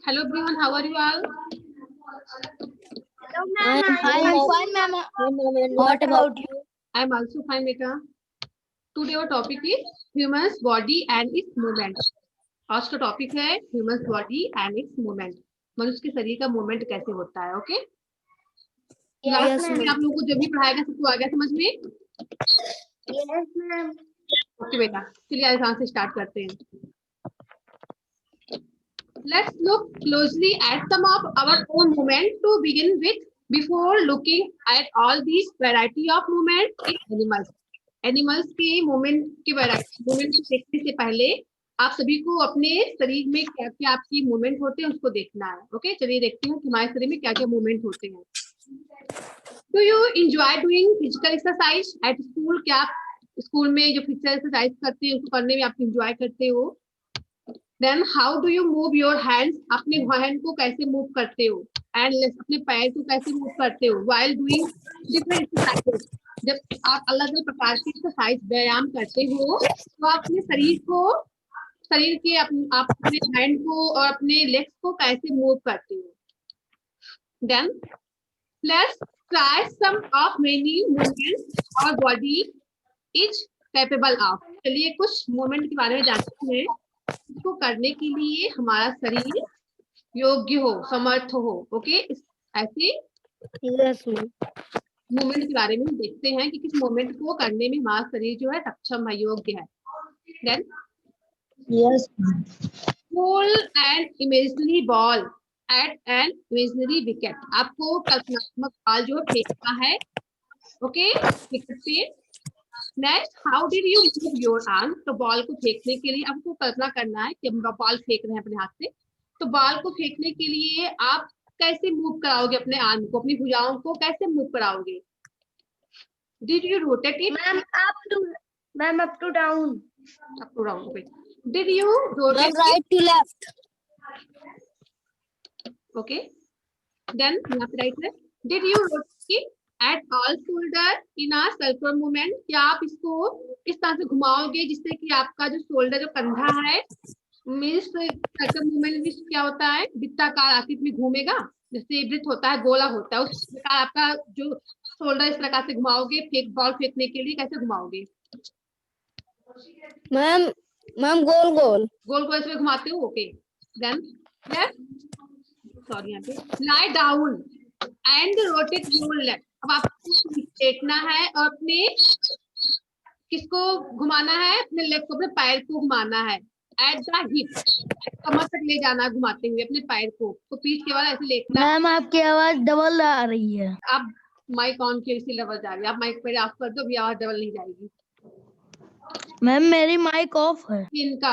Hello everyone, how are you all? Hello, ma'am. I'm fine, ma'am. What about you? I am also fine, beta. Today our topic is humans body and its movement. आज का topic है human body and it's movement. मनुष्य के शरीर का movement कैसे होता है. ओके, लास्ट में आप लोगों को जो भी पढ़ाया गया सबको आ गया समझ में? Yes, ma'am. ओके बेटा, चलिए आसान से स्टार्ट करते हैं. Let's look closely at some of our own movement to begin with. Before looking at all these variety of movement in animals. Animals के मूवमेंट की वैरायटी मूवमेंट को देखने से पहले आप सभी को अपने शरीर में क्या क्या आपकी मूवमेंट होते हैं उसको देखना है. ओके, चलिए देखते हैं कि हमारे शरीर में क्या क्या मूवमेंट होते हैं. Do you enjoy doing physical exercise at school? क्या आप स्कूल में जो फिजिकल एक्सरसाइज करते हैं उसको करने में आप एंजॉय करते हो? Then how do you move your hands? अपने हैंड को कैसे मूव करते हो? एंड अपने पैर को कैसे मूव करते हो व्हाइल डूइंग डिफरेंट एक्सरसाइजेस? जब आप अलग अलग प्रकार की एक्सरसाइज व्यायाम करते हो तो आप अपने शरीर के आप अपने हैंड को और अपने लेग्स को कैसे मूव करते हो? Then let's try some of many movements और बॉडी इज कैपेबल ऑफ. चलिए कुछ मूवमेंट के बारे में जानते हैं. इसको करने के लिए हमारा शरीर योग्य हो, समर्थ हो. ओके, ऐसे मूवमेंट के बारे में देखते हैं कि किस मूवमेंट को करने में हमारा शरीर जो है सक्षम है, योग्य है. Then Yes. Pull and imaginary ball at an imaginary wicket. आपको कल्पनात्मक बॉल जो फेंकना है. ओके, विकेट पे. Next, how did you move your arm? तो बॉल को फेंकने के लिए आपको कल्पना करना है कि हम बॉल फेंक रहे हैं अपने हाथ से. तो बॉल को फेंकने के लिए आप कैसे मूव कराओगे अपने आर्म को, अपनी भुजाओं को कैसे मूव कराओगे? Did you rotate it? Ma'am, up to down. Up to down. Okay. Did you rotate Ma'am, right to left. it? Okay. Then यहाँ पे right है. Did you rotate it at all shoulder in a circular movement? क्या आप इसको इस तरह से घुमाओगे जिससे कि आपका जो शोल्डर जो कंधा है मीन्स सर्कुलर मूवमेंट में क्या होता है, वृत्ताकार आकृति में घूमेगा. जैसे वृत्त होता है, गोला होता है, उस प्रकार आपका जो शोल्डर इस प्रकार से घुमाओगे. बॉल फेंकने के लिए कैसे घुमाओगे? मैम गोल गोल गोल ऐसे घुमाते हो. ओके, देन सॉरी यहाँ पे lie down and rotate your leg. अब आपको लेटना है और अपने किसको घुमाना है? अपने लेग को, अपने पैर को घुमाना है. एट द हिप, कमर तक ले जाना है घुमाते हुए अपने पैर को. तो पीठ के बाद ऐसे लेटना. मैम आपकी आवाज डबल आ रही है. आप माइक ऑन किए इसी लेवल जा रही है. आप माइक पर ऑफ कर दो, अभी आवाज डबल नहीं जाएगी. मैम मेरी माइक ऑफ है. इनका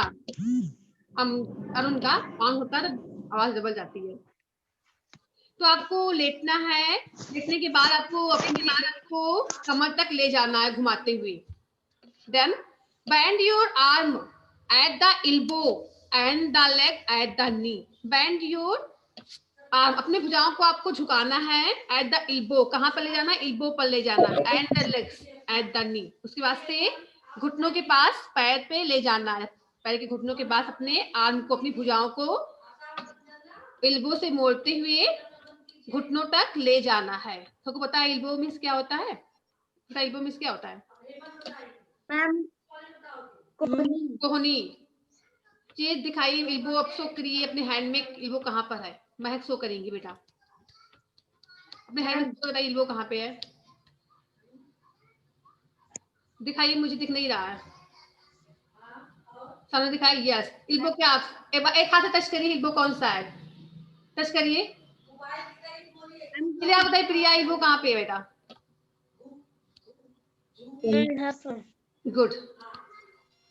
अरुण का ऑन होता है तो आवाज डबल जाती है. तो आपको लेटना है. लेटने के बाद आपको अपने हाथ को कमर तक ले जाना है घुमाते हुए. Then bend your arm at the elbow and the leg at the knee. Bend your arm, अपने भुजाओं को आपको झुकाना है. एट द एल्बो, कहाँ पर ले जाना है? एल्बो पर ले जाना है. And the legs eight the नी, उसके बाद से घुटनों के पास, पैर पे ले जाना है. पैर के घुटनों के पास अपने आर्म को, अपनी भुजाओं को एल्बो से मोड़ते हुए घुटनों तक ले जाना है. सबको पता है एल्बो मींस क्या होता है? एल्बो मींस क्या होता है? मैम कोहनी. चीज दिखाइए. एल्बो आप शो करिए अपने हैंड में. एल्बो कहाँ पर है? महक शो करेंगी बेटा. अपने हैंड में बताइए एल्बो कहाँ पे है. दिखाइए, मुझे दिख नहीं रहा है. सामने दिखाइए. यस, एल्बो क्या? एक हाथ से टच करिए. एल्बो कौन सा है? टच करिए. चलिए आप बताइए प्रिया, एल्बो कहाँ पे है बेटा? गुड.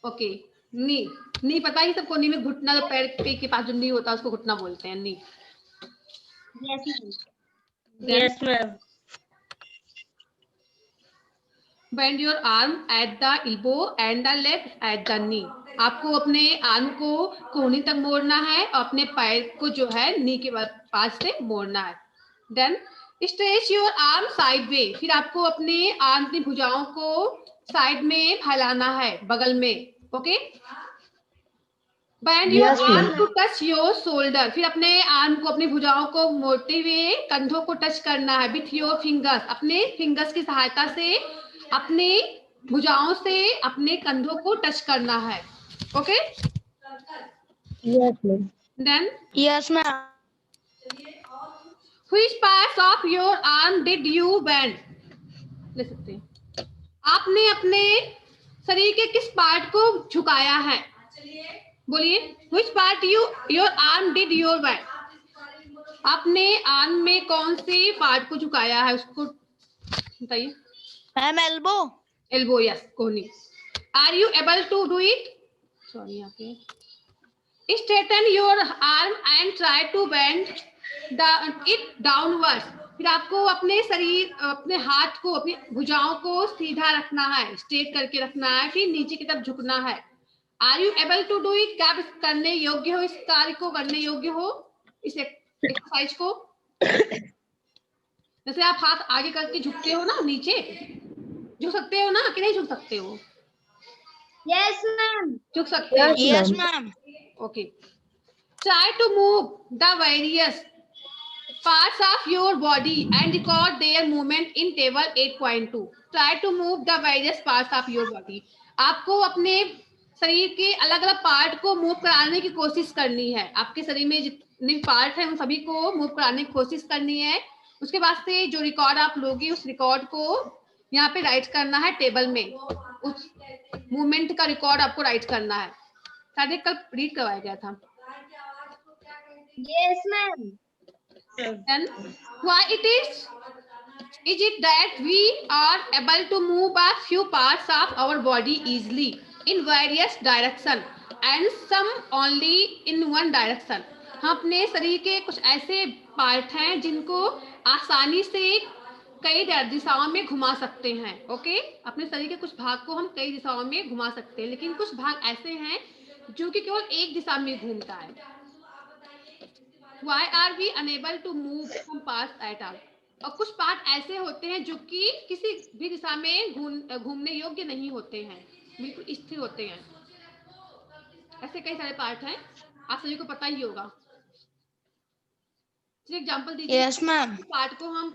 ओके. नी पता ही सबको. नी में घुटना, जो पैर के पास जो नी होता है उसको घुटना बोलते हैं. Knee. Yes ma'am. Bend your arm at the elbow and the leg at the knee. आपको अपने आर्म को कोहनी तक मोड़ना है और अपने पैर को जो है नी के पास से मोड़ना है. Then stretch your arm side way. फिर आपको अपने आर्म की भुजाओं को साइड में फैलाना है, बगल में. Okay, Bend your Yes, arm ma'am. to touch your shoulder. फिर अपने आर्म को, अपनी भुजाओं को मोड़ते हुए कंधों को टच करना है with your fingers. अपने फिंगर्स की सहायता से अपने भुजाओं से अपने कंधों को टच करना है. Okay? Yes, ma'am. Then Yes, ma'am. which parts of your arm did you bend? ले सकते हैं. आपने अपने शरीर के किस पार्ट को झुकाया है? बोलिए. Which part your arm did you bend? आपने आर्म में कौन से पार्ट को झुकाया है, उसको बताइए. Ma'am, elbow. एल्बो. यस, कोहनी. Are you able to do it? Sorry, यहाँ पे straighten your arm and try to bend it downward. फिर आपको अपने शरीर, अपने हाथ को, अपनी भुजाओं को सीधा रखना है, स्ट्रेट करके रखना है, फिर नीचे की तरफ झुकना है. Are you able to do it? क्या आप करने योग्य हो, इस कार्य को करने योग्य हो, इस एक्सरसाइज को? जैसे आप हाथ आगे करके झुकते हो ना, नीचे झुक सकते हो ना, कि नहीं झुक सकते हो? Yes, ma'am. झुक सकते हो. Yes, ma'am. Okay. Try to move the various parts of your body and record their movement in table 8.2. Try to move the various parts of your body. आपको अपने शरीर के अलग अलग पार्ट को मूव कराने की कोशिश करनी है. आपके शरीर में जितने पार्ट हैं उन सभी को मूव कराने की कोशिश करनी है. उसके बाद से जो रिकॉर्ड आप लोगे, उस रिकॉर्ड को यहाँ पे राइट करना है टेबल में. उस मूवमेंट का रिकॉर्ड आपको राइट करना है. शायद कल रीड करवाया गया था. Yes, ma'am. Then why it is it that we are able to move a few parts of our body easily in various direction and some only in one direction? हम अपने शरीर के कुछ ऐसे पार्ट हैं जिनको आसानी से कई दिशाओं में घुमा सकते हैं. ओके, अपने शरीर के कुछ भाग को हम कई दिशाओं में घुमा सकते हैं, लेकिन कुछ भाग ऐसे हैं जो कि केवल एक दिशा में घूमता है. Why are we unable to move some parts at all? और कुछ पार्ट ऐसे होते हैं जो कि किसी भी दिशा में घूमने योग्य नहीं होते हैं, बिल्कुल स्थिर होते हैं. ऐसे कई सारे पार्ट हैं, आप सभी को पता ही होगा. चलिए एग्जांपल दीजिए. Yes, ma'am. पार्ट को हम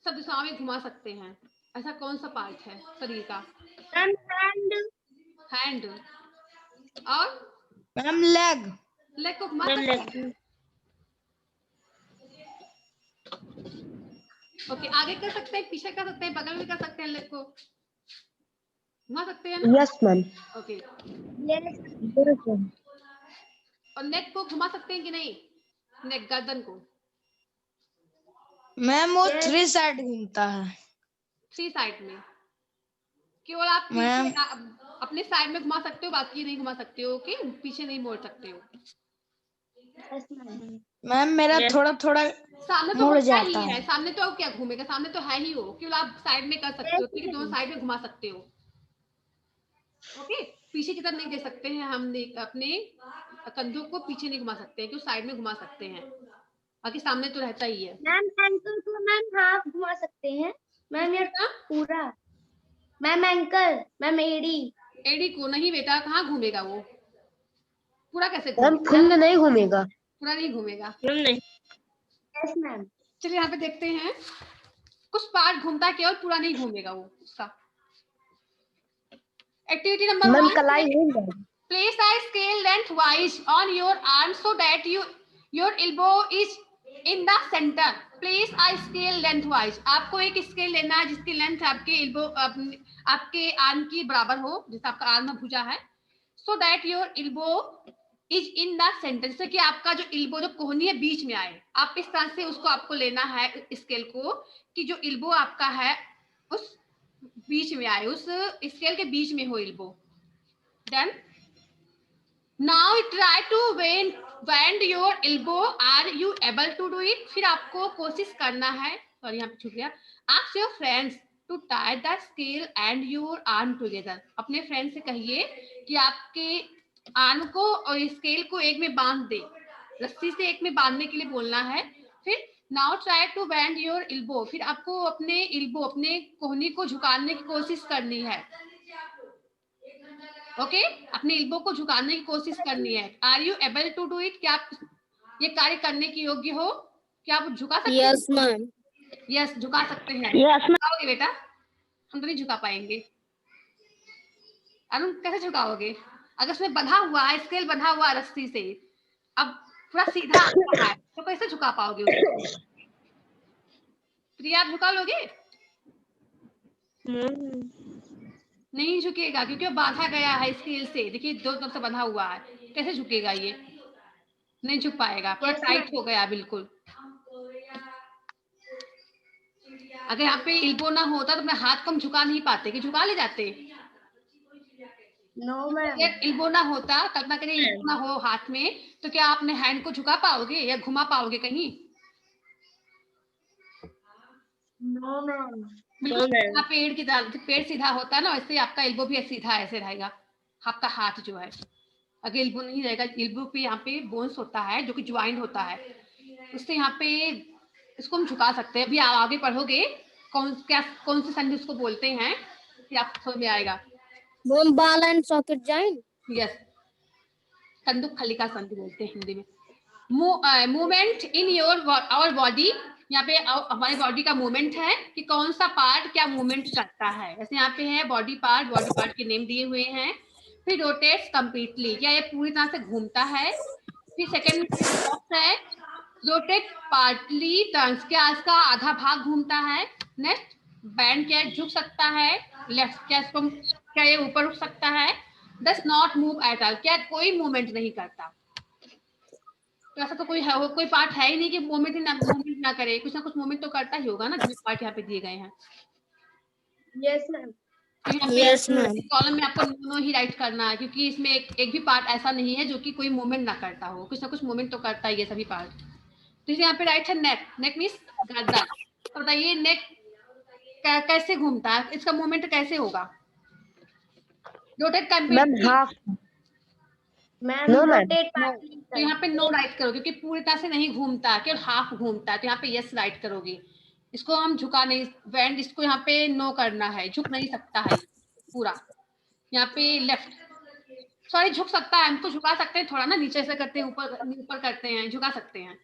सब दिशाओं में घुमा सकते हैं. ऐसा कौन सा पार्ट है शरीर का? Ma'am, hand. हैंड. और Ma'am, leg. लेग को घुमा Ma'am, सकते हैं. leg. ओके, आगे कर सकते हैं, पीछे कर सकते हैं, बगल में कर सकते हैं, लेग को घुमा सकते हैं ना? Yes, ma'am. Okay. Yes, ma'am. और नेक को घुमा सकते हैं कि नहीं? नेक, गर्दन को मैम वो 3 साइड घूमता है. 3 साइड में केवल आप मैम. अपने साइड में घुमा सकते हो, बाकी नहीं घुमा सकते हो. ओके, पीछे नहीं मोड़ सकते हो. मैम मेरा थोड़ा थोड़ा सामने तो मुड़ होता जाता ही है. सामने तो क्या घूमेगा, सामने तो है ही वो. केवल आप साइड में कर सकते हो, ठीक है, दोनों साइड में घुमा सकते हो. ओके, पीछे की तरफ नहीं दे सकते हैं हम, अपने कंधों को पीछे नहीं घुमा सकते हैं, क्योंकि साइड में घुमा सकते हैं, बाकी सामने तो रहता ही है. मैम एंकल को मैम हाफ घुमा सकते हैं. मैम ये पूरा. Ma'am ankle. मैम एडी. एडी को नहीं बेटा, कहाँ घूमेगा वो? पूरा कैसे मैम घूमेगा? फुल नहीं घूमेगा. पूरा नहीं घूमेगा. नहीं. Yes ma'am. चलिए यहाँ पे देखते हैं. कुछ पार्ट घूमता है केवल, पूरा नहीं घूमेगा वो उसका. Activity number 1. कलाई घूम. Place a scale lengthwise on your arm so that your elbow is in the center. Place a scale lengthwise. आपको एक स्केल लेना है जिसकी लेंथ आपके एल्बो, आपके आर्म की बराबर हो, जैसे आपका आर्म में भुजा है. So that your elbow is in the center. जैसे कि आपका जो एल्बो, जो कोहनी है, बीच में आए. आप इस तरह से उसको आपको लेना है स्केल को, कि जो एल्बो आपका है उस बीच में आए, उस स्केल के बीच में हो elbow. Then now try to bend your elbow. Are you able to do it? फिर आपको कोशिश करना है. सॉरी, यहाँ पे छूट गया. Ask your friends to tie the scale and your arm together. अपने फ्रेंड से कहिए कि आपके आर्म को और स्केल को एक में बांध दे. रस्सी से एक में बांधने के लिए बोलना है. फिर now try to bend your elbow. फिर आपको अपने एल्बो, अपने कोहनी को झुकाने की कोशिश करनी है. ओके, अपने इल्बो को झुकाने की कोशिश करनी है। Are you able to do it? क्या आप ये कार्य करने के योग्य हो? क्या आप झुका सकते हैं? Yes ma'am. यस, झुका सकते हैं। Yes ma'am. झुकाओगे बेटा? हम तो नहीं झुका पाएंगे। अरुण कैसे झुकाओगे? अगर उसमें बंधा हुआ है, स्केल बंधा हुआ है रस्सी से, अब पूरा सीधा आ रहा है, तो कैसे झुका पाओगे उसको? प्रिया, आप झुका लोगे? नहीं झुकेगा, क्योंकि वो बांधा गया है स्केल से। देखिए, दो तरफ से बंधा हुआ है, कैसे झुकेगा ये? नहीं झुक पाएगा, पूरा Yes, टाइट ma'am. हो गया बिल्कुल। अगर यहाँ पे इल्बो ना होता तो मैं हाथ को हम झुका नहीं पाते, कि झुका ले जाते? No, ma'am. अगर इल्बो ना होता, कल्पना करिए इल्बो ना हो हाथ में, तो क्या आपने हैंड को झुका पाओगे या घुमा पाओगे कहीं? No, ma'am. बिल्कुल सीधा पेड़ की तरह, पेड़ सीधा होता है ना, वैसे आपका इल्बो भी सीधा ऐसे रहेगा, आपका हाथ जो है। अगर इल्बो नहीं रहेगा, इल्बो पे यहाँ पे बोन्स होता है जो कि ज्वाइंट होता है, उससे यहाँ पे इसको हम झुका सकते हैं। अभी आप आगे पढ़ोगे कौन सी संधि उसको बोलते हैं, फिर आपको समझ में आएगा। Bone ball and socket joint. Yes, कंदुक खलिका संधि बोलते हैं हिंदी में। Movement in your our body, यहाँ पे हमारे बॉडी का मूवमेंट है कि कौन सा पार्ट क्या मूवमेंट करता है। जैसे यहाँ पे है बॉडी पार्ट के नेम दिए हुए हैं। फिर रोटेट्स कंप्लीटली, क्या ये पूरी तरह से घूमता है। फिर सेकंड बॉक्स है रोटेट पार्टली टर्न्स, क्या इसका आधा भाग घूमता है। नेक्स्ट, बैंड क्या झुक सकता है। लेफ्ट, क्या ये ऊपर उठ सकता है। Does not move at all, क्या कोई मूवमेंट नहीं करता। तो ऐसा तो कोई पार्ट है ही नहीं कि मूवमेंट ना करे, कुछ ना कुछ मूवमेंट तो करता ही होगा ना, जो पार्ट यहाँ पे दिए गए हैं। Yes, ma'am. तो यहाँ पे यस मैम। कॉलम में आपको नो ही राइट करना है, क्योंकि इसमें एक भी पार्ट ऐसा नहीं है जो कि कोई मूवमेंट ना करता हो, कुछ ना कुछ मूवमेंट तो करता ही है सभी पार्ट। तो यहाँ पे राइट है नेक। नेक मीन्स गर्दन। तो बताइए नेक कैसे घूमता है, इसका मूवमेंट कैसे होगा? Rotate completely. Half. Ma'am, No, ma'am. rotate No. partly. तो यहाँ पे नो राइट करोगे, क्योंकि पूरी तरह से नहीं घूमता, केवल हाफ घूमता है, तो यहाँ पे यस राइट करोगे। इसको हम झुका नहीं, बैंड इसको यहाँ पे नो करना है, झुक नहीं सकता है पूरा। यहाँ पे लेफ्ट, सॉरी झुक सकता है, हमको झुका सकते हैं थोड़ा ना, नीचे से करते हैं, ऊपर करते हैं, झुका सकते हैं।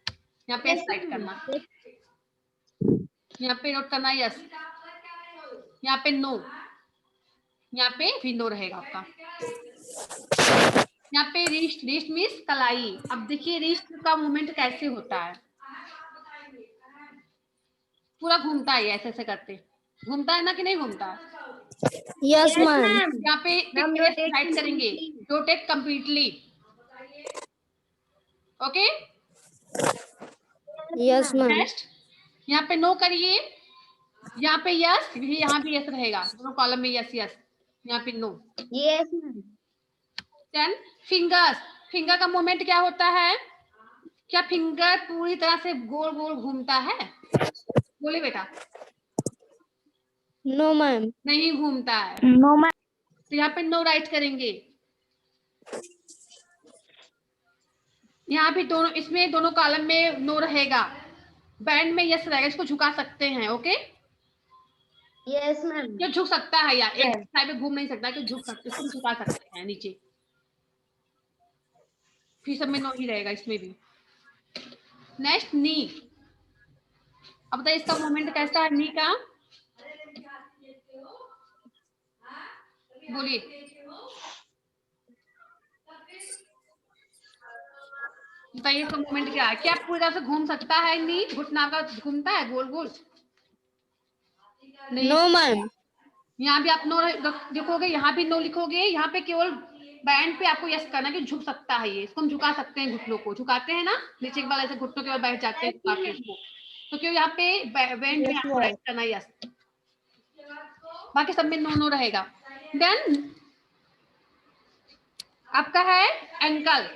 यहाँ पे Yes, यस राइट ma'am. करना, यहाँ पे नोट करना यस, यहाँ पे नो, यहाँ पे भी नो रहेगा आपका। यहाँ पे रिस्ट, रिस्ट मीन्स कलाई। अब देखिए रिस्ट का मूवमेंट कैसे होता है, पूरा घूमता है, ऐसे ऐसे करते घूमता है ना, कि नहीं घूमता है? Yes Yes, ma'am. ma'am. यहाँ पे Ma'am, राइट करेंगे, rotate completely. Okay, yes ma'am. Next, यहाँ पे नो करिए, यहाँ पे यस, यहाँ भी यस रहेगा, दोनों कॉलम में यस यस, यहाँ पे no. Yes, ma'am. Then fingers, finger का मूवमेंट क्या होता है? क्या फिंगर पूरी तरह से गोल गोल घूमता है? बोले बेटा। No ma'am. नहीं घूमता है, नो मैम। तो यहाँ पे नो राइट करेंगे। यहाँ भी दोनों, इसमें दोनों कॉलम में नो रहेगा, बैंड में यस रहेगा, इसको झुका सकते हैं। Okay, Yes, ma'am. ये झुक सकता है यार, एक साइड पे घूम नहीं सकता, कि झुक सकते, इसको झुका सकते हैं नीचे। फिर सब में नो ही रहेगा इसमें भी। नेक्स्ट, नी। अब बताइए इसका मूवमेंट कैसा है नी का, बोलिए। बताइए इसका मूवमेंट क्या है, क्या पूरी तरह से घूम सकता है नी, घुटना का घूमता है गोल गोल? नहीं। No ma'am. यहाँ भी आप नो लिखोगे, यहाँ भी नो लिखोगे, यहाँ पे केवल बैंड पे आपको यस करना कि झुक सकता है ये, इसको हम झुका सकते हैं, घुटनों को झुकाते हैं ना, नीचे के बाल ऐसे घुटनों के बल बैठ जाते हैं झुका के इसको, तो क्यों यहाँ पे बैंड में आपको राइट करना यस, बाकी सब में नो नो रहेगा। देन आपका है एंकल,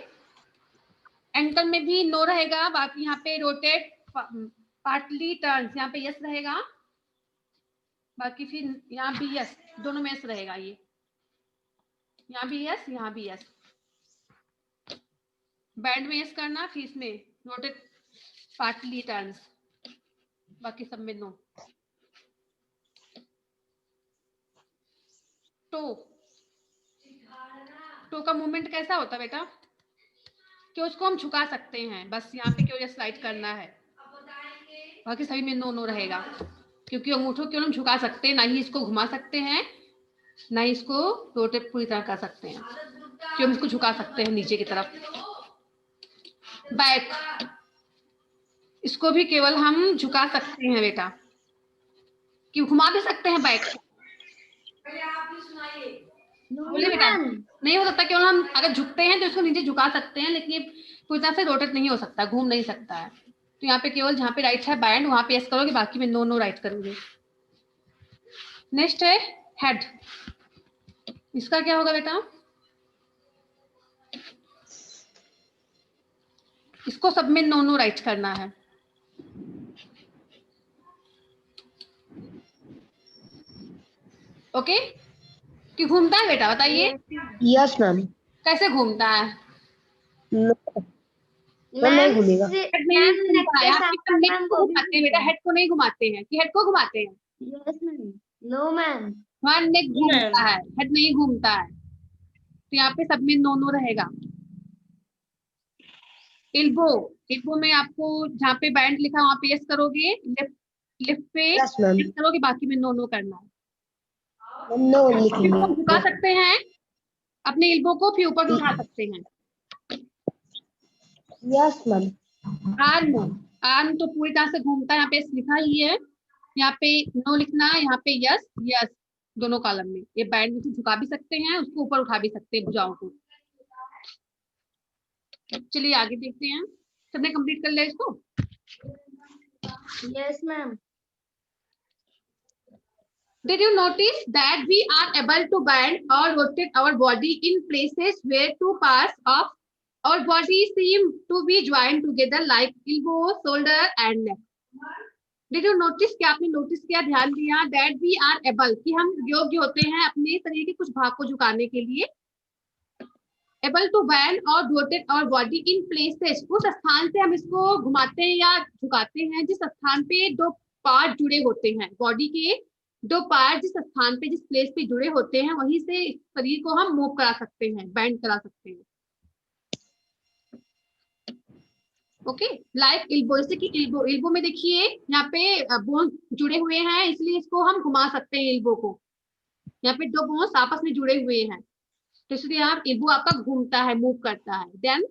एंकल में भी नो रहेगा, बाकी यहाँ पे रोटेट पार्टली टर्न्स, यहाँ पे यस रहेगा, बाकी फिर यहाँ भी यस, दोनों में यस रहेगा, ये यहाँ भी यस, यहाँ भी यस, बैंड में यस करना, फिर इसमें रोटेट पार्टली टर्न्स, बाकी सब में नो। टो, टो का मूवमेंट कैसा होता है बेटा कि उसको हम झुका सकते हैं, बस यहाँ पे केवल स्लाइड करना है, बाकी सभी में नो नो रहेगा, क्योंकि अंगूठों केवल हम झुका सकते हैं, ना ही इसको घुमा सकते हैं, ना ही इसको रोटेट पूरी तरह कर सकते हैं, कि हम इसको झुका सकते हैं नीचे की तरफ। बैक, इसको भी केवल हम झुका सकते हैं बेटा, कि घुमा भी सकते हैं बैक। बोलिए बेटा, नहीं हो सकता, केवल हम अगर झुकते हैं तो इसको नीचे झुका सकते हैं, लेकिन ये पूरी तरह से रोटेट नहीं हो सकता, घूम नहीं सकता है। तो यहाँ पे केवल जहाँ पे राइट है बैंड वहां पे यस करोगे, बाकी में नो नो राइट करोगे। नेक्स्ट है हेड, इसका क्या होगा बेटा, इसको सब में नो नो राइट करना है। ओके, कि घूमता है बेटा, बताइए। Yes ma'am. कैसे घूमता है? नहीं घूमेगा। हेड नहीं घूमता है, आप नेक को घुमाते हैं बेटा, हेड को नहीं घुमाते हैं, कि हेड को घुमाते हैं? Yes ma'am, no ma'am. वहां नेक घूमता है, हेड नहीं घूमता है, तो यहाँ पे सब में नो नो रहेगा। एल्बो, एल्बो में आपको जहाँ पे बैंड लिखा वहां पे यस करोगे, लेफ्ट लेफ्ट पे यस मैम। यस करोगे, बाकी में नो नो करना है। नो लिखेंगे। हम झुका सकते हैं अपने एल्बो को, फिर ऊपर उठा सकते हैं। Yes ma'am. आर्म, आर्म तो पूरी तरह से घूमता है, यहाँ पे यस लिखा ही है, यहाँ पे नो लिखना है, यहाँ पे यस यस दोनों कॉलम में। ये बैंड में झुका भी सकते हैं, उसको ऊपर उठा भी सकते हैं भुजाओं को। चलिए आगे देखते हैं, सबने कंप्लीट कर लिया इसको? Yes ma'am. Did you notice that we are able to bend or rotate our body in places where two parts of our body seem to be joined together like elbow, shoulder and neck? Did you notice, क्या आपने notice किया, ध्यान दिया, that we are able, कि हम योग्य होते हैं अपने शरीर के कुछ भाग को झुकाने के लिए, able to bend और rotate our body in places, उस स्थान से हम इसको घुमाते हैं या झुकाते हैं जिस स्थान पे दो पार्ट जुड़े होते हैं, बॉडी के दो पार्ट जिस स्थान पे, जिस प्लेस पे जुड़े होते हैं, वहीं से शरीर को हम मूव करा सकते हैं, बैंड करा सकते हैं। ओके, लाइक एल्बो, जैसे कि एल्बो, एल्बो में देखिए यहाँ पे बोन जुड़े हुए हैं, इसलिए इसको हम घुमा सकते हैं एल्बो को, यहाँ पे दो बोन्स आपस में जुड़े हुए हैं, तो इसलिए यहाँ एल्बो आपका घूमता है, मूव करता है। Then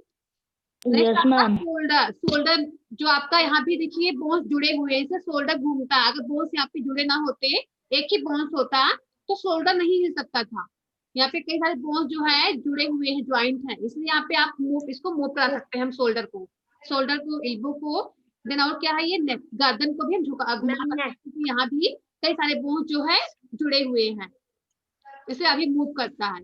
yes ma'am. Shoulder, shoulder जो आपका यहाँ भी देखिए बोन्स जुड़े हुए हैं, इससे शोल्डर घूमता है। अगर बोन्स यहाँ पे जुड़े ना होते, एक ही बोन्स होता, तो शोल्डर नहीं हिल सकता था। यहाँ पे कई सारे बोन्स जो है जुड़े हुए हैं, ज्वाइंट है, इसलिए यहाँ पे आप मूव, इसको मूव करा सकते हैं हम शोल्डर को, शोल्डर को, एल्बो को। देन और क्या है, ये नेक, गर्दन को भी हम घुमा सकते हैं, क्योंकि यहाँ भी कई सारे बोन्स जो है जुड़े हुए हैं, इसलिए अभी मूव करता है।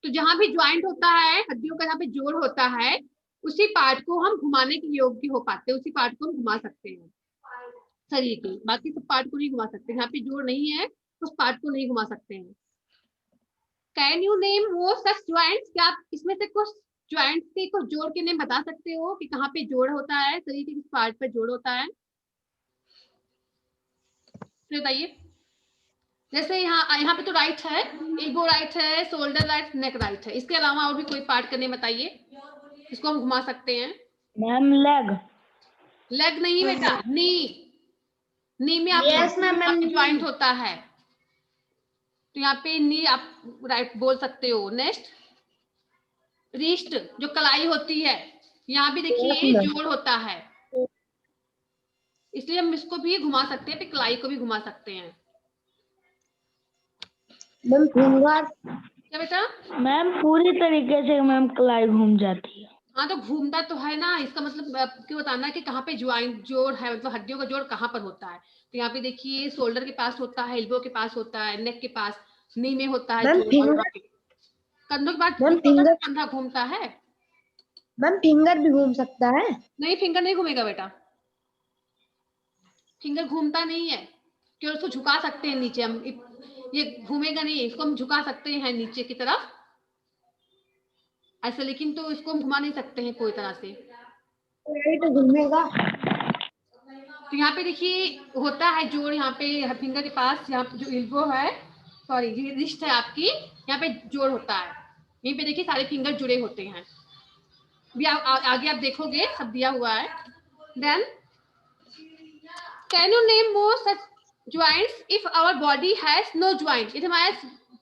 तो जहां भी ज्वाइंट होता है, हड्डियों का जहाँ पे जोड़ होता है, उसी पार्ट को हम घुमाने के योग्य हो पाते हैं, उसी पार्ट को हम घुमा सकते हैं शरीर के, बाकी सब पार्ट को नहीं घुमा सकते। यहाँ पे जोड़ नहीं है, उस पार्ट को नहीं घुमा सकते हैं। कैन यू नेम वो सच ज्वाइंट्स, क्या आप इसमें से कुछ ज्वाइंट्स के कुछ जोड़ के नेम बता सकते हो कि कहाँ पे जोड़ होता है, शरीर के किस पार्ट पर जोड़ होता है? तो बताइए, जैसे यहाँ पे तो राइट है, एल्बो राइट है, शोल्डर राइट, नेक राइट है, इसके अलावा और भी कोई पार्ट का नेम बताइए, इसको हम घुमा सकते हैं। Ma'am leg. लेग नहीं बेटा, नी, नी में आप ज्वाइंट होता है, तो यहाँ पे नी आप राइट बोल सकते हो। नेक्स्ट, रिस्ट, जो कलाई होती है, यहाँ भी देखिए जोड़ होता है, इसलिए हम इसको भी घुमा सकते हैं, कलाई को भी घुमा सकते हैं। Ma'am finger. क्या बेटा? मैम पूरी तरीके से मैम कलाई घूम जाती है। हाँ, तो घूमता तो है ना, इसका मतलब क्यों बताना है कि कहाँ पे ज्वाइंट जोड़ है, मतलब हड्डियों का जोड़ कहाँ पर होता है। तो यहाँ पे देखिए शोल्डर के पास होता है, एल्बो के पास होता है, नेक के पास, नी में होता है, कंधों के पास कंधा घूमता है। मैम फिंगर भी घूम सकता है? नहीं, फिंगर नहीं घूमेगा बेटा, फिंगर घूमता नहीं है, क्यों, उसको झुका सकते हैं नीचे हम, ये घूमेगा नहीं, इसको हम झुका सकते हैं नीचे की तरफ ऐसे, लेकिन तो इसको हम घुमा नहीं सकते हैं पूरी तरह से, तो घूमेगा। तो यहाँ पे देखिए होता है जोड़, यहाँ पे फिंगर के पास, यहाँ पे जो एल्बो है, सॉरी ये रिस्ट है आपकी, यहाँ पे जोड़ होता है, यहीं पे देखिए सारे फिंगर जुड़े होते हैं। भी आगे आप देखोगे सब दिया हुआ है। Then can you name more such joints if our body has no joint. यदि हमारे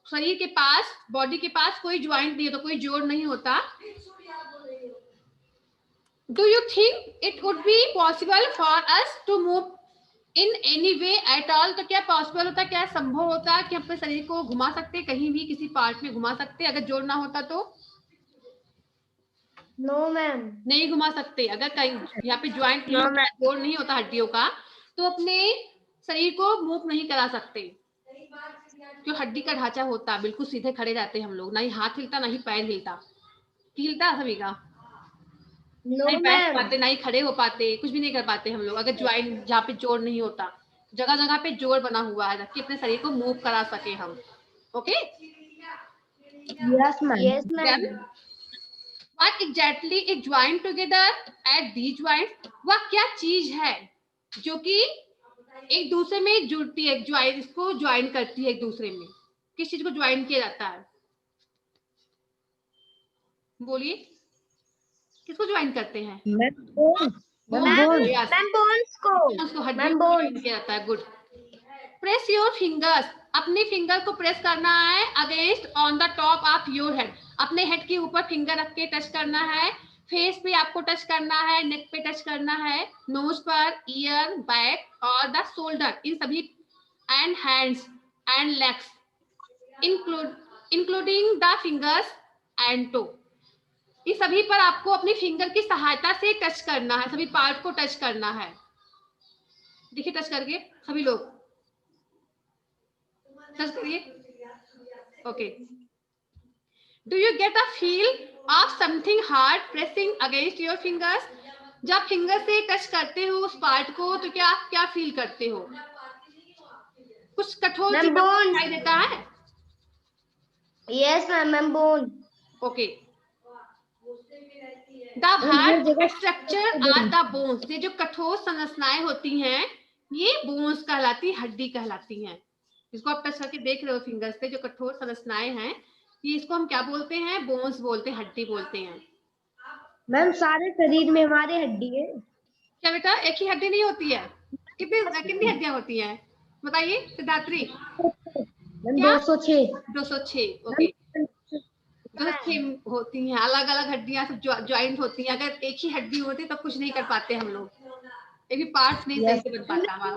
शरीर के पास, बॉडी के पास कोई ज्वाइंट नहीं होता, कोई जोड़ नहीं होता। Do you think it would be possible for us to move in any way at all. तो क्या पॉसिबल होता, क्या संभव होता कि अपने शरीर को घुमा सकते, कहीं भी किसी पार्ट में घुमा सकते अगर जोड़ ना होता तो? No ma'am. नहीं घुमा सकते। अगर कहीं यहाँ पे ज्वाइंट नहीं होता, जोड़ नहीं होता हड्डियों का, तो अपने शरीर को मूव नहीं करा सकते। जो हड्डी का ढांचा होता है बिल्कुल सीधे खड़े रहते हैं हम लोग, ना ही हाथ हिलता ना ही पैर हिलता। हिलता सभी का, नो नहीं बैठ मैम। पाते, ना ही खड़े हो पाते, कुछ भी नहीं कर पाते हम लोग अगर ज्वाइंट जहाँ पे जोड़ नहीं होता। जगह जगह पे जोड़ बना हुआ है ताकि अपने शरीर को मूव करा सके हम। Okay yes ma'am. Yes ma'am. What exactly is join together at the joint. वह क्या चीज है जो कि एक दूसरे में जुड़ती है, ज्वाइन, इसको ज्वाइन करती है एक दूसरे में। किस चीज को ज्वाइन किया जाता है? बोलिए, किसको ज्वाइन करते हैं? Ma'am bone. Ma'am bone bone. Yes, ma'am bones को। उसको हड्डी मैम को बोन। ज्वाइन किया जाता है। गुड। Press your fingers. अपने फिंगर को प्रेस करना है against on the top of your head. अपने हेड के ऊपर फिंगर रख के टच करना है। फेस पे आपको टच करना है, नेक पे टच करना है, नोज पर, ईयर, बैक और द शोल्डर, इन सभी, and hands and legs including the fingers and toe. इस सभी पर आपको अपनी फिंगर की सहायता से टच करना है, सभी पार्ट को टच करना है। देखिए टच करके सभी लोग टच करिए। Okay. Do you get a feel of something hard pressing against your fingers. जब फिंगर से टच करते हो उस पार्ट को तो क्या आप क्या फील करते हो? कुछ कठोर मैम चीज बोन। दिखाई देता है? Yes ma'am. Ma'am bone. Okay. The hard structure are the bones. ये जो कठोर संरचनाएं होती हैं ये बोन्स कहलाती, हड्डी कहलाती हैं। इसको आप टच करके देख रहे हो फिंगर्स पे, जो कठोर संरचनाएं हैं ये, इसको हम क्या बोलते हैं? बोन्स बोलते हैं, हड्डी बोलते हैं। मैम सारे शरीर में हमारे हड्डी है। क्या बेटा एक ही हड्डी नहीं होती है? कितनी कितनी हड्डियां होती हैं बताइए सिद्धात्री? मैम क्या? 206। 206। ओके, 206 होती हैं। अलग अलग हड्डियां सब ज्वाइंट होती हैं। अगर एक ही हड्डी होती तो कुछ नहीं कर पाते हम लोग, एक भी पार्ट नहीं सही से बन पाता हमारा।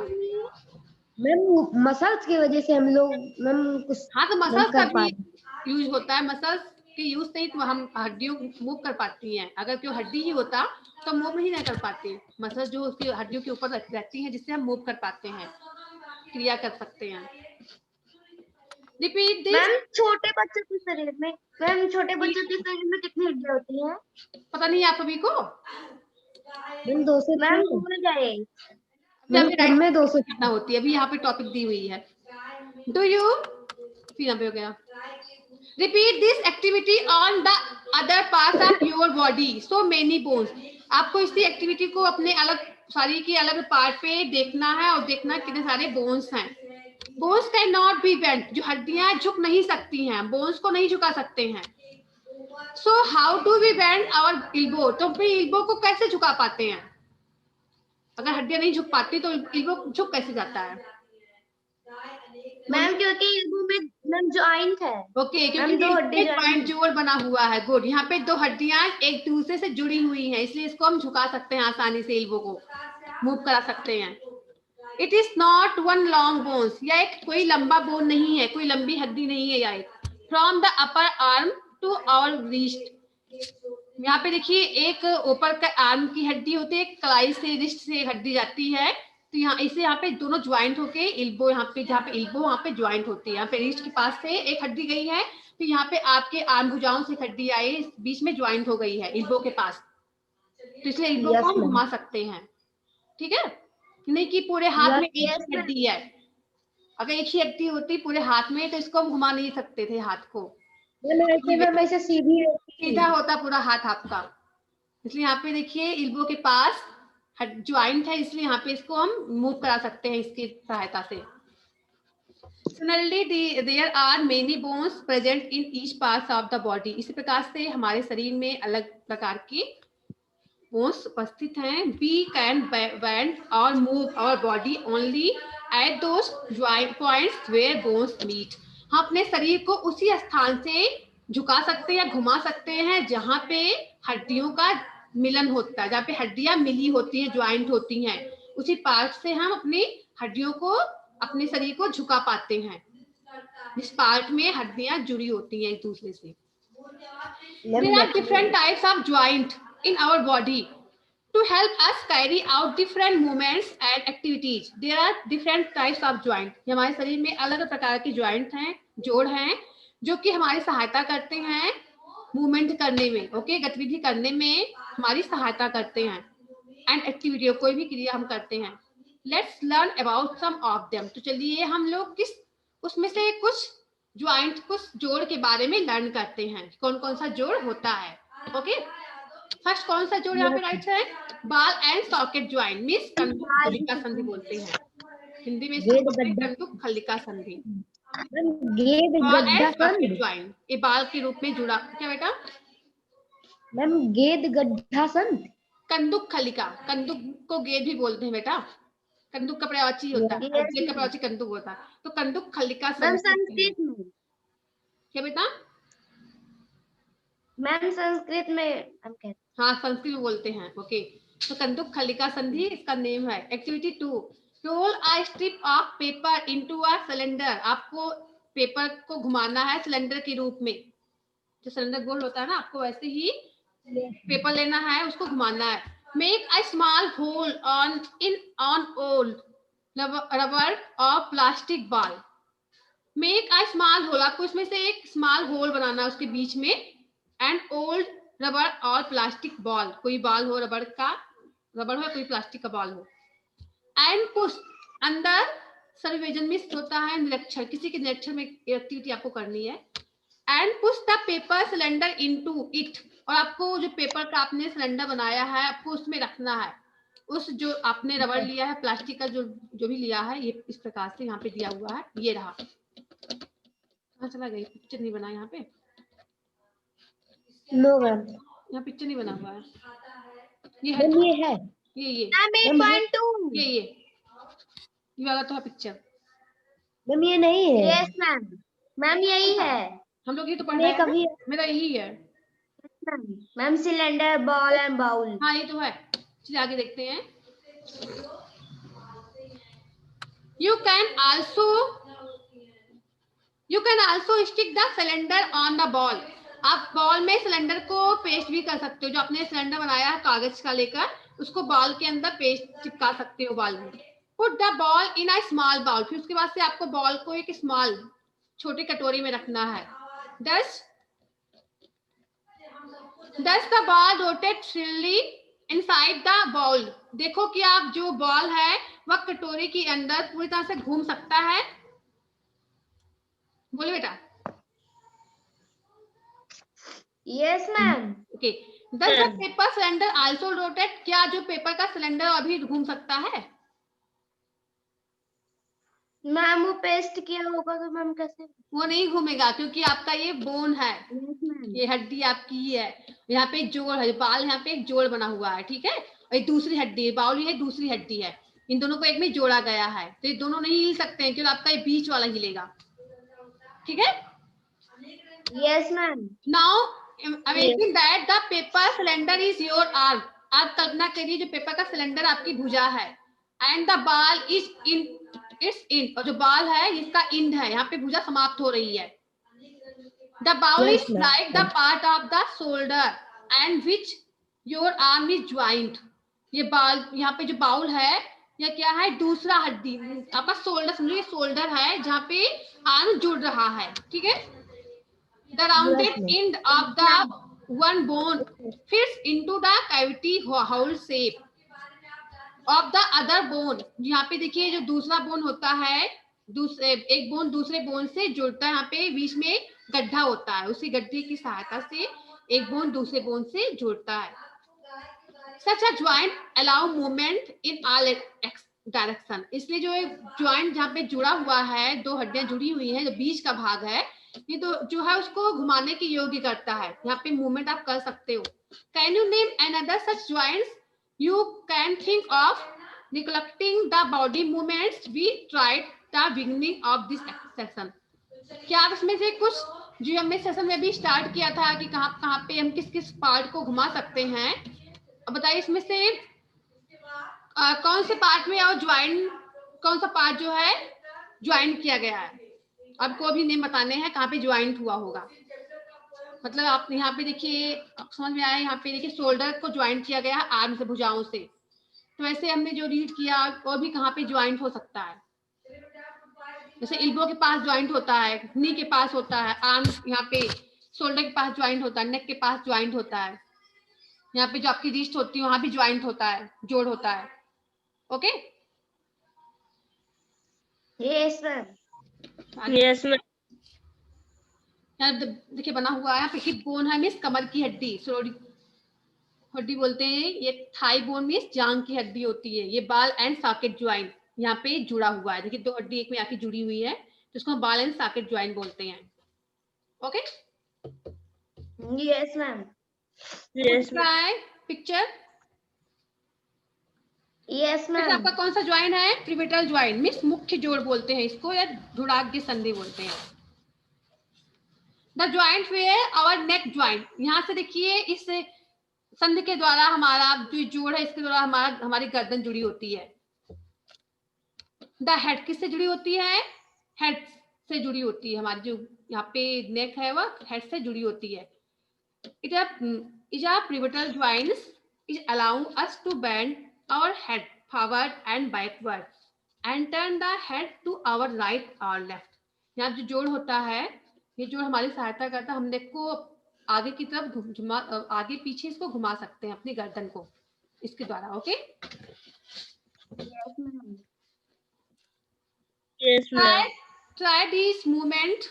मैम मसल्स की वजह से हम लोग मैम कुछ हाँ तो नहीं मसल्स का कर भी पाते। यूज होता है, मसल्स के यूज से ही तो हम हड्डियों मूव कर पाती हैं। अगर कोई हड्डी ही होता तो मूव नहीं ना कर पाते। मसल्स जो उसकी हड्डियों के ऊपर रहती हैं जिससे हम मूव कर पाते हैं, क्रिया कर सकते हैं। Repeat this. मैम छोटे बच्चों के शरीर में, मैम छोटे बच्चों के शरीर में कितनी हड्डियां होती हैं? पता नहीं आप सभी को? मैम 206। मैम भूल गए। मैम सब में 206 कितना होती है? अभी यहाँ पे टॉपिक दी हुई है। डू यू, फिर यहाँ पे हो गया। Repeat this activity on the other parts of your body, so many bones. आपको इसी एक्टिविटी को अपने अलग शरीर के अलग पार्ट पे देखना है और देखना कितने सारे बोन्स हैं। Bones can not be bent. जो हड्डियां झुक नहीं सकती हैं, बोन्स को नहीं झुका सकते हैं। So how do we bend our elbow. तो अपने इल्बो को कैसे झुका पाते हैं? अगर हड्डियां नहीं झुक पाती तो इल्बो झुक कैसे जाता है? मैम क्योंकि इल्बो में मैम जॉइंट है। ओके, क्योंकि दो हड्डी पॉइंट जोड़ बना हुआ है। गुड। यहाँ पे दो हड्डियां एक दूसरे से जुड़ी हुई हैं, इसलिए इसको हम झुका सकते हैं आसानी से, इल्बो को मूव करा सकते हैं। It is not one long bones. या एक कोई लंबा बोन नहीं है, कोई लंबी हड्डी नहीं है। या एक from the upper arm to our wrist. यहाँ पे देखिए एक ऊपर का आर्म की हड्डी होती है, कलाई से रिस्ट से हड्डी जाती है, तो यहाँ इसे यहाँ पे दोनों ज्वाइंट होके इल्बो, यहाँ पे जहाँ पे इल्बो वहाँ पे ज्वाइंट होती है। यहाँ पे रिस्ट के पास से एक हड्डी गई है, तो यहाँ पे आपके आर्म भुजाओं से हड्डी आई, बीच में ज्वाइंट हो गई है इल्बो के पास, तो इसलिए इल्बो को हम घुमा सकते हैं। ठीक है, नहीं कि पूरे हाथ में एक ही हड्डी है। अगर एक ही हड्डी होती पूरे हाथ में तो इसको हम घुमा नहीं सकते थे हाथ को। मैम ऐसे सीधा होता पूरा हाथ आपका। इसलिए यहाँ पे देखिए इल्बो के पास ज्वाइंट है, इसलिए यहाँ पे इसको हम मूव करा सकते हैं इसकी सहायता से। Similarly, there are many bones present in each part of the body. इसी प्रकार से हमारे शरीर में अलग प्रकार के बोन्स उपस्थित हैं. We can bend or move our body only at those joint points where bones meet. हम अपने शरीर को उसी स्थान से झुका सकते हैं या घुमा सकते हैं जहां पे हड्डियों का मिलन होता है, जहाँ पे हड्डियां मिली होती हैं, ज्वाइंट होती हैं, उसी पार्ट से हम अपनी हड्डियों को, अपने शरीर को झुका पाते हैं, जिस पार्ट में हड्डियां जुड़ी होती हैं एक दूसरे से. There are different types of joint in our body to help us carry out different movements and activities. There are different types of joint. हमारे शरीर में अलग अलग प्रकार के joint हैं, जोड़ हैं, जो कि हमारी सहायता करते हैं मूवमेंट करने में, ओके, गतिविधि करने में हमारी सहायता करते हैं, एंड एक्टिविटी, कोई भी क्रिया हम करते हैं. Let's learn about some of them. तो चलिए हम लोग किस उसमें से कुछ ज्वाइंट, कुछ जोड़ के बारे में लर्न करते हैं, कौन कौन सा जोड़ होता है. ओके, फर्स्ट कौन सा जोड़ यहाँ पे राइट है? बाल एंड सॉकेट ज्वाइंट मींस कंदुक खलिका संधि बोलते हैं हिंदी में, इसको कंदुक खलिका संधि. बाल एंड सॉकेट ज्वाइंट, ये बाल के रूप में जुड़ा, क्या बेटा? मैम गेंद गड्ढा संधि. कंदुक खलिका, कंदुक को गेंद भी बोलते हैं बेटा, कंदुक का प्रयाची होता है, गेंद का प्रयाची कंदुक होता है. तो कंदुक खलिका संधि क्या बेटा? मैम संस्कृत में हम कहते हैं. हाँ, संस्कृत में बोलते हैं. ओके, तो कंदुक खलिका संधि इसका नेम है. Activity 2, roll a strip of paper into a cylinder. आपको पेपर को घुमाना है सिलेंडर के रूप में, जो सिलेंडर गोल होता है ना, आपको वैसे ही पेपर लेना है, उसको घुमाना है. Make a small hole on old rubber और plastic ball. Make a small hole, आपको इसमें से एक स्मॉल होल बनाना है उसके बीच में, एंड ओल्ड रबर और प्लास्टिक बॉल, कोई बॉल हो, रबर हो या कोई प्लास्टिक का बॉल हो. एंड पुश, अंदर सर्वविजन में होता है निरीक्षण, किसी के निरीक्षण में एक्टिविटी आपको करनी है. And push the paper cylinder into it, और आपको जो पेपर का आपने सिलेंडर बनाया है, आपको उसमें रखना है. उस जो आपने रबर लिया है, प्लास्टिक का जो भी लिया है, ये इस प्रकार से यहाँ पे दिया हुआ है, ये रहा. कहाँ चला गई? पिक्चर नहीं बना यहाँ पे. नो मैम, यहाँ पिक्चर नहीं बना हुआ है. ये मैम ये है. ये मैम 8.2. ये वाला तो है पिक्चर. मैम ये नहीं है. यस मैम, मैम यही है. हम लोग ये तो पढ़ नहीं रहे हैं, कभी. मेरा यही है. Ma'am cylinder, ball and bowl. हाँ, ये तो है. चलिए आगे देखते हैं. You can also stick the cylinder on the ball. आप बॉल में सिलेंडर को पेस्ट भी कर सकते हो, जो आपने सिलेंडर बनाया है कागज का लेकर, उसको बॉल के अंदर पेस्ट चिपका सकते हो बॉल में. Put the ball in a small bowl. फिर उसके बाद से आपको बॉल को एक स्मॉल, छोटी कटोरी में रखना है. Thus the ball rotates freely inside the bowl. देखो कि आप जो बॉल है वह कटोरी के अंदर पूरी तरह से घूम सकता है. बोले बेटा. Yes ma'am. Okay, does the paper cylinder also rotate? क्या जो पेपर का सिलेंडर अभी घूम सकता है? मैम वो पेस्ट किया होगा तो मैम कैसे? वो नहीं घूमेगा, क्योंकि आपका ये बोन है, ये हड्डी आपकी ही है. यहाँ पे एक जोड़ है, बाल यहाँ पे एक जोड़ बना हुआ है, ठीक है, और एक दूसरी हड्डी, बाउल ये दूसरी हड्डी है, इन दोनों को एक में जोड़ा गया है. तो ये दोनों नहीं हिल सकते हैं, क्योंकि आपका ये बीच वाला हिलेगा. ठीक है. Yes ma'am. Now imagine that the paper cylinder is your arm. आप कल्पना करिए जो पेपर का सिलेंडर आपकी भुजा है, and the ball is in its end, और जो बॉल है इसका इंड है, यहाँ पे भुजा समाप्त हो रही है. The bowl is like the part of the shoulder and which your arm is joint. ये बॉल, यहाँ पे जो बाउल है यह क्या है? दूसरा हड्डी, आपका शोल्डर समझो, ये शोल्डर है जहाँ पे आर्म जुड़ रहा है. ठीक है. The rounded end of the one bone fits into the cavity hole shape of the other bone. यहाँ पे देखिए जो दूसरा बोन होता है, दूसरे एक बोन दूसरे बोन से जुड़ता है, यहाँ पे बीच में गड्ढा होता है, उसी गड्ढे की सहायता से एक बोन दूसरे बोन से जुड़ता है. Such a joint allow movement in all direction. इसलिए जो ज्वाइंट जहाँ पे जुड़ा हुआ है, दो हड्डियां जुड़ी हुई हैं, जो बीच का भाग है, ये तो जो है उसको घुमाने की योग्य करता है। यहाँ पे मूवमेंट आप कर सकते हो। Can you name another such joints you can think of neglecting the body movements we tried the beginning of this session? क्या आप इसमें से कुछ जो हमने सेशन में भी स्टार्ट किया था कि कहाँ कहाँ पे हम किस किस पार्ट को घुमा सकते हैं, अब बताइए इसमें से कौन से पार्ट में और ज्वाइन, कौन सा पार्ट जो है ज्वाइन किया गया है? आपको अभी नेम बताने हैं कहाँ पे ज्वाइंट हुआ होगा। मतलब आप यहाँ पे देखिए, समझ में आया, यहाँ पे देखिए शोल्डर को ज्वाइंट किया गया है आर्म से, भुजाओं से। तो वैसे हमने जो रीड किया और भी कहाँ पे ज्वाइंट हो सकता है, जैसे इल्बो के पास ज्वाइंट होता है, नी के पास होता है, आर्म यहाँ पे शोल्डर के पास ज्वाइंट होता है, नेक के पास ज्वाइंट होता है, यहाँ पे जो आपकी रिस्ट होती है वहां भी ज्वाइंट होता है, जोड़ होता है। Okay, yes ma'am. Yes ma'am. यहाँ देखिए बना हुआ है, यहाँ पे हिप बोन है मीन्स कमर की हड्डी, हड्डी बोलते हैं। ये थाई बोन मीन्स जांग की हड्डी होती है। ये बाल एंड सॉकेट ज्वाइंट यहाँ पे जुड़ा हुआ है। देखिए दो हड्डी एक में आके जुड़ी हुई है, तो इसको हम बाल एंड सॉकेट ज्वाइंट बोलते हैं। Okay, yes ma'am. Yes ma'am. Picture. Yes ma'am. आपका कौन सा ज्वाइंट है? पिवटल ज्वाइंट मीन्स मुख्य जोड़ बोलते हैं इसको, या धुराग्य संधि बोलते हैं। The joint where our neck joint, यहाँ से देखिए इस संधि के द्वारा हमारा जो जोड़ है, इसके द्वारा हमारी गर्दन जुड़ी होती है। द हेड किससे जुड़ी होती है? हेड से जुड़ी होती है। हमारी जो यहाँ पे नेक है वह हेड से जुड़ी होती है। It is a pivotal joints is allowing us to bend our head forward and backward and turn the head to our right और लेफ्ट। यहाँ जो जोड़ होता है, ये जोड़ हमारी सहायता करता है, हम नेक को आगे की तरफ आगे पीछे इसको घुमा सकते हैं अपनी गर्दन को इसके द्वारा। Okay, yes ma'am. try these movement.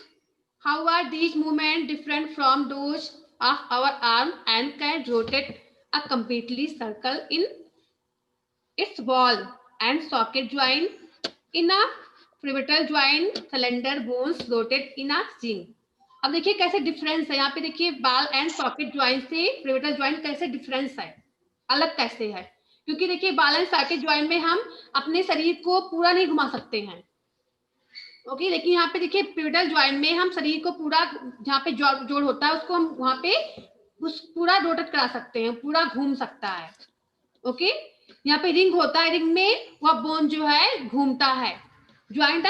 How are these movement different from those of our arm and can rotate a completely circle in its ball and socket joint in a pivotal joint, cylinder bones rotate in a zinc. अब देखिए कैसे difference है। यहाँ पे देखिए बाल and socket joint से pivotal joint कैसे डिफरेंस है, अलग कैसे है। क्योंकि देखिए बाल एंड सॉकेट ज्वाइंट में हम अपने शरीर को पूरा नहीं घुमा सकते हैं। ओके, लेकिन यहाँ पे देखिए पिवटल ज्वाइंट में हम शरीर को पूरा, जहाँ पे जोड़ होता है उसको हम वहां पे उस पूरा रोटेट करा सकते हैं, पूरा घूम सकता है। ओके, यहाँ पे रिंग होता है, रिंग में वह बोन जो है घूमता है। Joint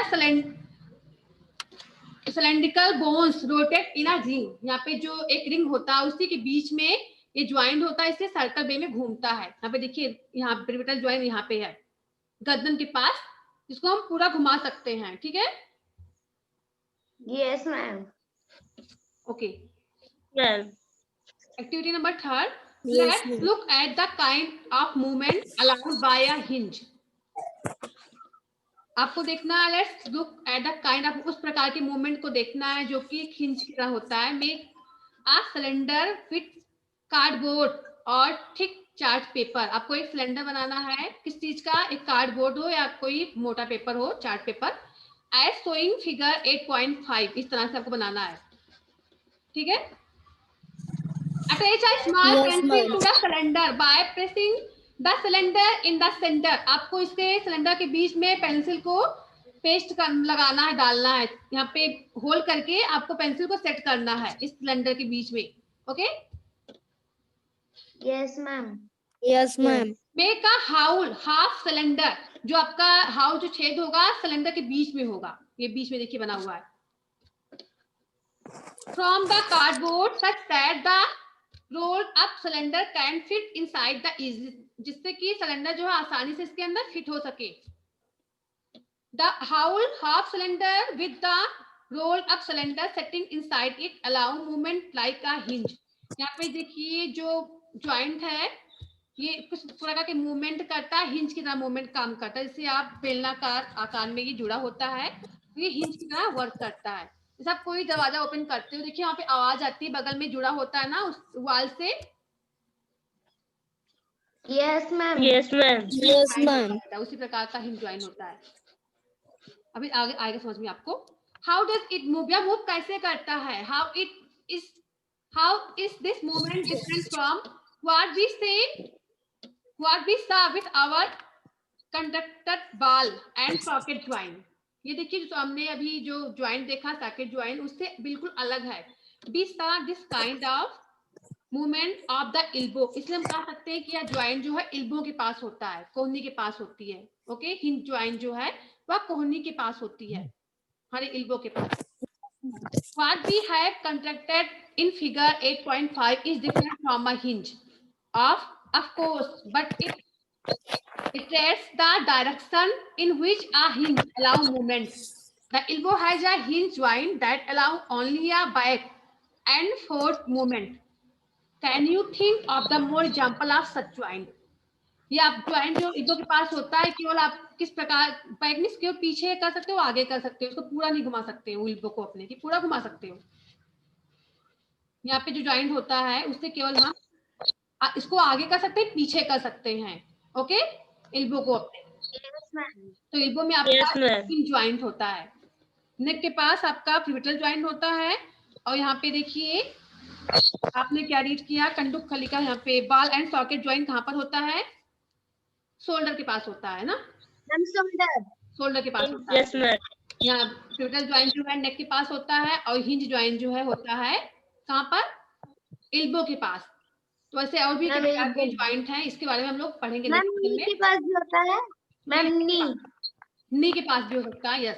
cylindrical bones rotate in a ring, यहाँ पे जो एक रिंग होता है उसी के बीच में ये ज्वाइंट होता है, इससे सर्कल वे में घूमता है। यहाँ पे देखिए यहाँ पिवटल ज्वाइंट यहाँ पे है गर्दन के पास, जिसको हम पूरा घुमा सकते हैं। ठीक है, yes ma'am. Okay. Ma'am. Activity number 3, let's look at the kind of movement allowed by a hinge. आपको देखना है, let's look at the kind of, उस प्रकार के मूवमेंट को देखना है जो कि एक हिंज की तरह होता है। Make a cylinder with cardboard और थिक चार्ट पेपर। आपको एक सिलेंडर बनाना है, किस चीज का? एक कार्डबोर्ड हो या कोई मोटा पेपर हो, chart paper. As showing figure 8.5, इस तरह से आपको बनाना है। ठीक है, attach a small pencil to the cylinder by pressing the cylinder in the center. आपको इसके सिलेंडर के बीच में पेंसिल को पेस्ट कर लगाना है, डालना है। यहाँ पे होल करके आपको पेंसिल को सेट करना है इस सिलेंडर के बीच में। Okay, yes ma'am. Yes ma'am. Make a hollow half cylinder, जो आपका हाउल जो छेद होगा सिलेंडर के बीच में होगा, ये बीच में देखिए बना हुआ है। From the cardboard such that the roll up cylinder can fit inside the easy, जिससे कि सिलेंडर जो है आसानी से इसके अंदर फिट हो सके। The hollow half cylinder with the roll up cylinder setting inside it allow movement like a hinge. यहाँ पे देखिए जो ज्वाइंट है ये कुछ प्रकार के मूवमेंट करता है, हिंज की तरह मूवमेंट काम करता है। जैसे आप बेलनाकार आकार में ये जुड़ा होता है, ये हिंज की तरह वर्क करता है। जैसे आप कोई दरवाजा ओपन करते हो, देखिए वहां पे आवाज आती है, बगल में जुड़ा होता है ना उस वाल से, yes ma'am. Yes ma'am. Yes Joint ma'am. होता है, उसी प्रकार का हिंज ज्वाइन होता है। अभी आगे आएगा समझ में आपको। हाउ डज इट मूव, या मूव कैसे करता है, how is this movement different from what we saw with our conductor ball and socket joint। ये देखिए जो हमने अभी जो ज्वाइंट देखा सॉकेट ज्वाइंट, उससे बिल्कुल अलग है। We saw this kind of movement of the elbow, इसलिए हम कह सकते हैं कि यह ज्वाइंट जो है इल्बो के पास होता है, कोहनी के पास होती है। ओके, हिंज ज्वाइंट जो है वह कोहनी के पास होती है, हमारे इल्बो के पास। What we have constructed in figure 8.5 is different from a hinge of course, but it traces the direction in which a hinge allow movement. The elbow has a hinge joint that allow only a back and forth movement. Can you think of the more example of such joint? ये आप joint जो Ilbo के पास होता है, केवल आप किस प्रकार बैक में केवल पीछे कर सकते हो, आगे कर सकते हो, उसको पूरा नहीं घुमा सकते हो, इल्बो को अपने की पूरा घुमा सकते हो। यहाँ पे जो ज्वाइंट होता है उससे केवल हम इसको आगे कर सकते हैं, पीछे कर सकते हैं। ओके, इल्बो को अपने। Yes ma'am. तो इल्बो में आपका यस मैम। तीन ज्वाइंट होता है। नेक के पास आपका पिवटल ज्वाइंट होता है, और यहाँ पे देखिए आपने क्या रीड किया, कंडुक खली का यहाँ पे बाल एंड सॉकेट ज्वाइंट कहाँ पर होता है, शोल्डर के पास होता है ना, मैम शोल्डर। शोल्डर के पास होता है। Yes ma'am. यहाँ पिवटल ज्वाइंट जो है नेक के पास होता है, और हिंज ज्वाइंट जो है होता है कहाँ पर, इल्बो के पास। तो ऐसे और भी मैम, प्रकार के elbow। ज्वाइंट हैं, इसके बारे में हम लोग पढ़ेंगे मैम नेक्स्ट नी में। के पास भी होता है मैम, नी। नी के पास भी हो सकता है, यस।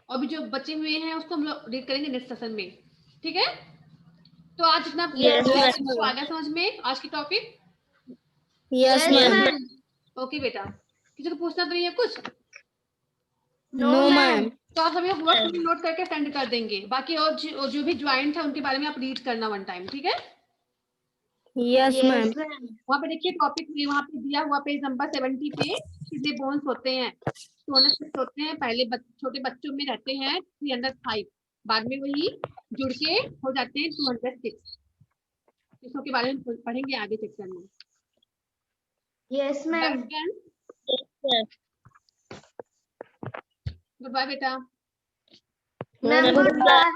और भी जो बचे हुए हैं उसको हम लोग रीड करेंगे नेक्स्ट सेशन में, ठीक है। तो आज इतना Yes, ma'am. तो आ गया समझ में आज की topic. Yes yes ma'am. Ma'am. Okay बेटा, किसी को पूछना तो नहीं है कुछ? No ma'am. तो आप सभी पूरा नोट करके सेंड कर देंगे, बाकी और जो भी ज्वाइंट है उनके बारे में आप रीड करना वन टाइम, ठीक है। Yes ma'am. Yes ma'am. वहाँ पे देखिए टॉपिक में वहाँ पे दिया हुआ पेज नंबर 70 पे कितने बोन्स होते हैं, 206 होते हैं। पहले छोटे बच्चों में रहते हैं 305, बाद में वही जुड़ के हो जाते हैं 206। इसको के बारे में पढ़ेंगे आगे सेक्शन में। Yes ma'am. गुड बाय बेटा। Ma'am good bye.